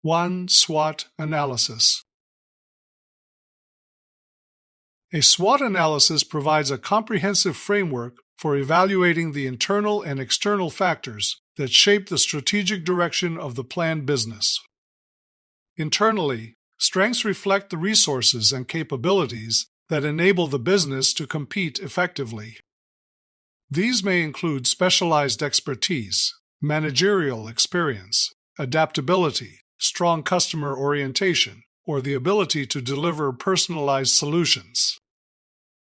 1. SWOT analysis. A SWOT analysis provides a comprehensive framework for evaluating the internal and external factors that shape the strategic direction of the planned business. Internally, strengths reflect the resources and capabilities that enable the business to compete effectively. These may include specialized expertise, managerial experience, adaptability, strong customer orientation, or the ability to deliver personalized solutions.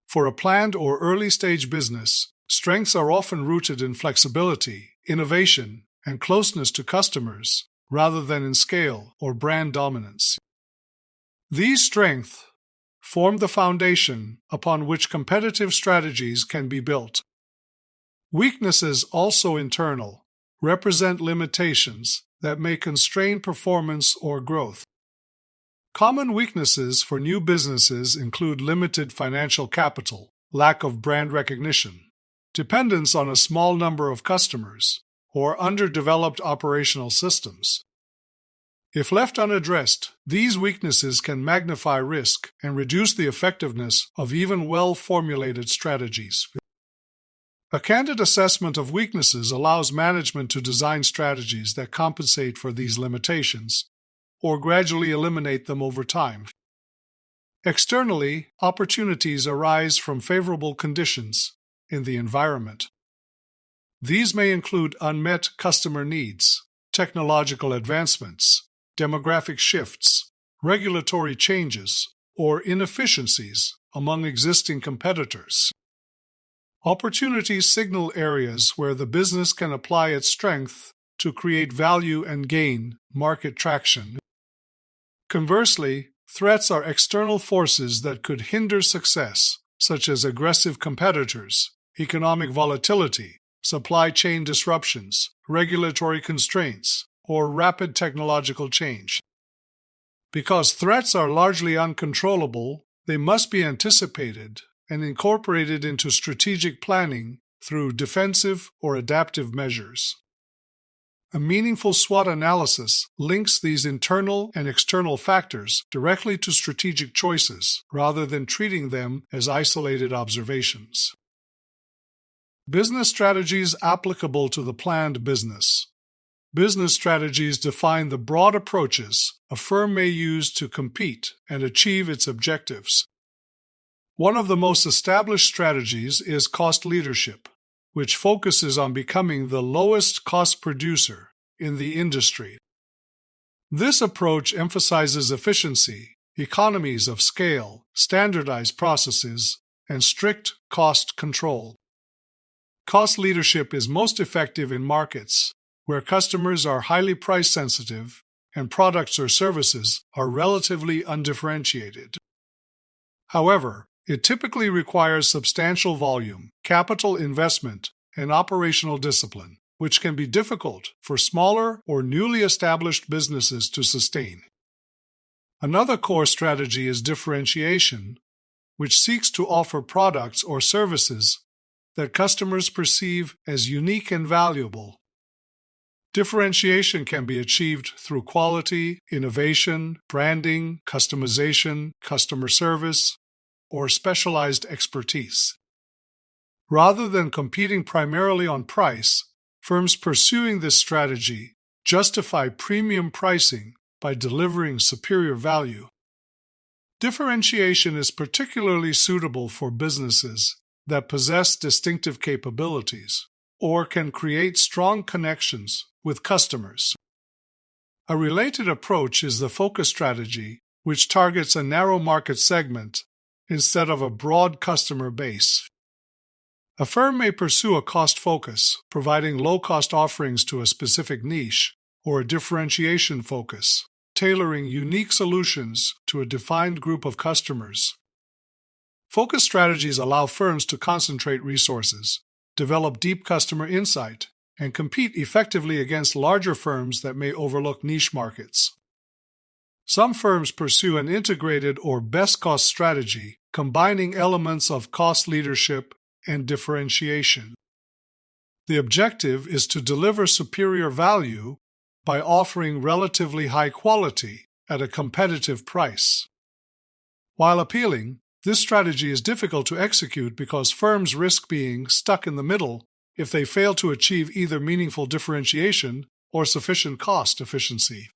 For a planned or early-stage business, strengths are often rooted in flexibility, innovation, and closeness to customers, rather than in scale or brand dominance. These strengths form the foundation upon which competitive strategies can be built. Weaknesses, also internal, represent limitations that may constrain performance or growth. Common weaknesses for new businesses include limited financial capital, lack of brand recognition, dependence on a small number of customers, or underdeveloped operational systems. If left unaddressed, these weaknesses can magnify risk and reduce the effectiveness of even well-formulated strategies. A candid assessment of weaknesses allows management to design strategies that compensate for these limitations or gradually eliminate them over time. Externally, opportunities arise from favorable conditions in the environment. These may include unmet customer needs, technological advancements, demographic shifts, regulatory changes, or inefficiencies among existing competitors. Opportunities signal areas where the business can apply its strength to create value and gain market traction. Conversely, threats are external forces that could hinder success, such as aggressive competitors, economic volatility, supply chain disruptions, regulatory constraints, or rapid technological change. Because threats are largely uncontrollable, they must be anticipated and incorporated into strategic planning through defensive or adaptive measures. A meaningful SWOT analysis links these internal and external factors directly to strategic choices rather than treating them as isolated observations. Business strategies applicable to the planned business. Business strategies define the broad approaches a firm may use to compete and achieve its objectives. One of the most established strategies is cost leadership, which focuses on becoming the lowest cost producer in the industry. This approach emphasizes efficiency, economies of scale, standardized processes, and strict cost control. Cost leadership is most effective in markets where customers are highly price sensitive and products or services are relatively undifferentiated. However, it typically requires substantial volume, capital investment, and operational discipline, which can be difficult for smaller or newly established businesses to sustain. Another core strategy is differentiation, which seeks to offer products or services that customers perceive as unique and valuable. Differentiation can be achieved through quality, innovation, branding, customization, customer service, or specialized expertise. Rather than competing primarily on price, firms pursuing this strategy justify premium pricing by delivering superior value. Differentiation is particularly suitable for businesses that possess distinctive capabilities or can create strong connections with customers. A related approach is the focus strategy, which targets a narrow market segment instead of a broad customer base. A firm may pursue a cost focus, providing low-cost offerings to a specific niche, or a differentiation focus, tailoring unique solutions to a defined group of customers. Focus strategies allow firms to concentrate resources, develop deep customer insight, and compete effectively against larger firms that may overlook niche markets. Some firms pursue an integrated or best-cost strategy, combining elements of cost leadership and differentiation. The objective is to deliver superior value by offering relatively high quality at a competitive price. While appealing, this strategy is difficult to execute because firms risk being stuck in the middle if they fail to achieve either meaningful differentiation or sufficient cost efficiency.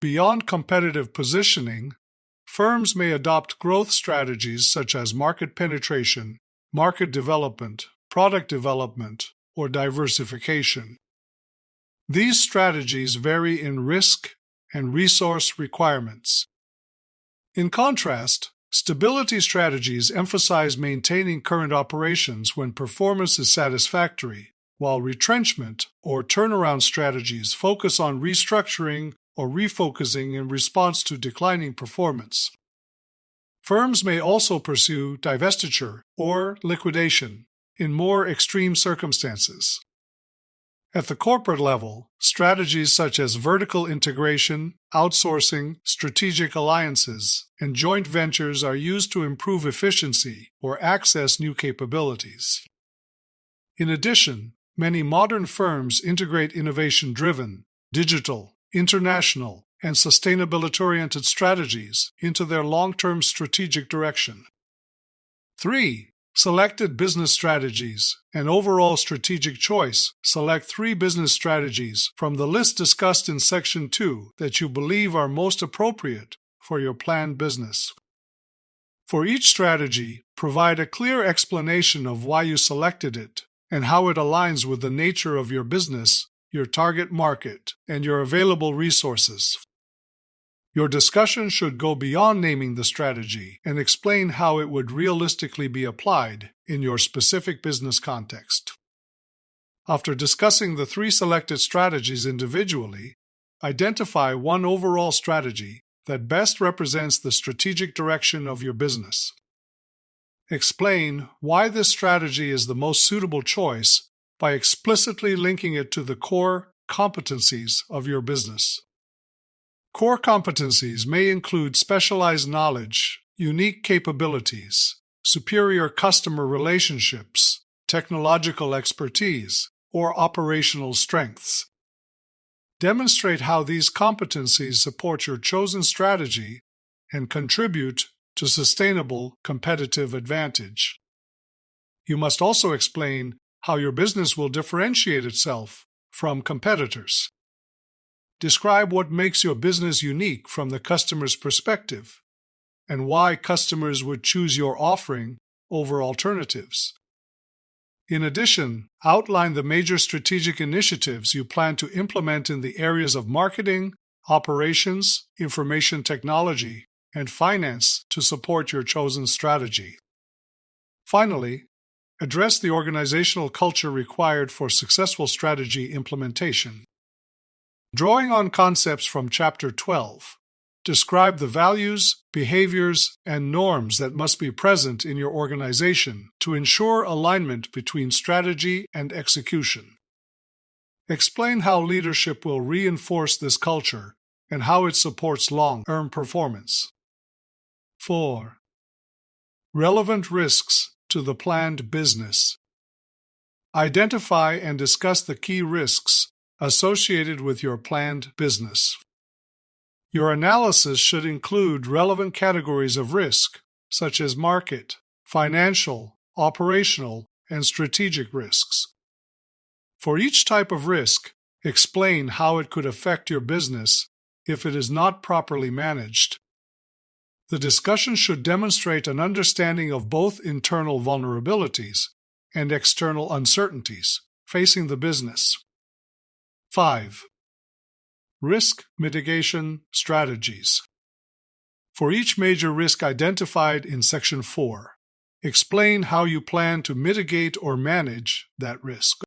Beyond competitive positioning, firms may adopt growth strategies such as market penetration, market development, product development, or diversification. These strategies vary in risk and resource requirements. In contrast, stability strategies emphasize maintaining current operations when performance is satisfactory, while retrenchment or turnaround strategies focus on restructuring or refocusing in response to declining performance. Firms may also pursue divestiture or liquidation in more extreme circumstances. At the corporate level, strategies such as vertical integration, outsourcing, strategic alliances, and joint ventures are used to improve efficiency or access new capabilities. In addition, many modern firms integrate innovation-driven, digital, international, and sustainability-oriented strategies into their long-term strategic direction. 3. Selected business strategies. An overall strategic choice. Select 3 business strategies from the list discussed in Section 2 that you believe are most appropriate for your planned business. For each strategy, provide a clear explanation of why you selected it and how it aligns with the nature of your business, your target market, and your available resources. Your discussion should go beyond naming the strategy and explain how it would realistically be applied in your specific business context. After discussing the 3 selected strategies individually, identify one overall strategy that best represents the strategic direction of your business. Explain why this strategy is the most suitable choice by explicitly linking it to the core competencies of your business. Core competencies may include specialized knowledge, unique capabilities, superior customer relationships, technological expertise, or operational strengths. Demonstrate how these competencies support your chosen strategy and contribute to sustainable competitive advantage. You must also explain how your business will differentiate itself from competitors. Describe what makes your business unique from the customer's perspective and why customers would choose your offering over alternatives. In addition, outline the major strategic initiatives you plan to implement in the areas of marketing, operations, information technology, and finance to support your chosen strategy. Finally, address the organizational culture required for successful strategy implementation. Drawing on concepts from Chapter 12, describe the values, behaviors, and norms that must be present in your organization to ensure alignment between strategy and execution. Explain how leadership will reinforce this culture and how it supports long-term performance. 4. Relevant risks to the planned business. Identify and discuss the key risks associated with your planned business. Your analysis should include relevant categories of risk, such as market, financial, operational, and strategic risks. For each type of risk, explain how it could affect your business if it is not properly managed. The discussion should demonstrate an understanding of both internal vulnerabilities and external uncertainties facing the business. 5. Risk mitigation strategies. For each major risk identified in Section 4, explain how you plan to mitigate or manage that risk.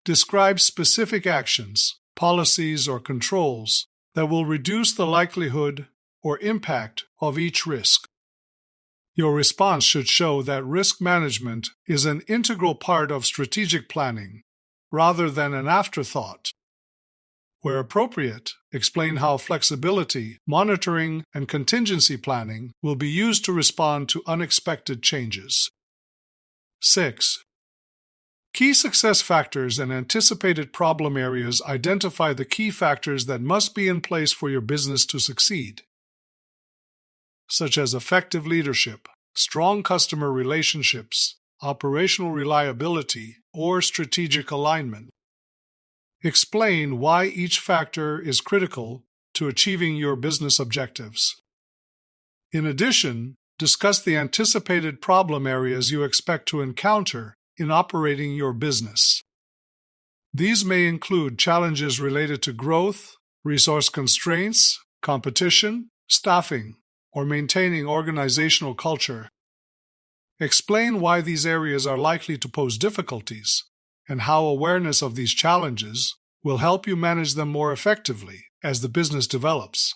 Describe specific actions, policies, or controls that will reduce the likelihood or impact of each risk. Your response should show that risk management is an integral part of strategic planning rather than an afterthought. Where appropriate, explain how flexibility, monitoring, and contingency planning will be used to respond to unexpected changes. 6. Key success factors and anticipated problem areas identify the key factors that must be in place for your business to succeed, such as effective leadership, strong customer relationships, operational reliability, or strategic alignment. Explain why each factor is critical to achieving your business objectives. In addition, discuss the anticipated problem areas you expect to encounter in operating your business. These may include challenges related to growth, resource constraints, competition, staffing, or maintaining organizational culture. Explain why these areas are likely to pose difficulties and how awareness of these challenges will help you manage them more effectively as the business develops.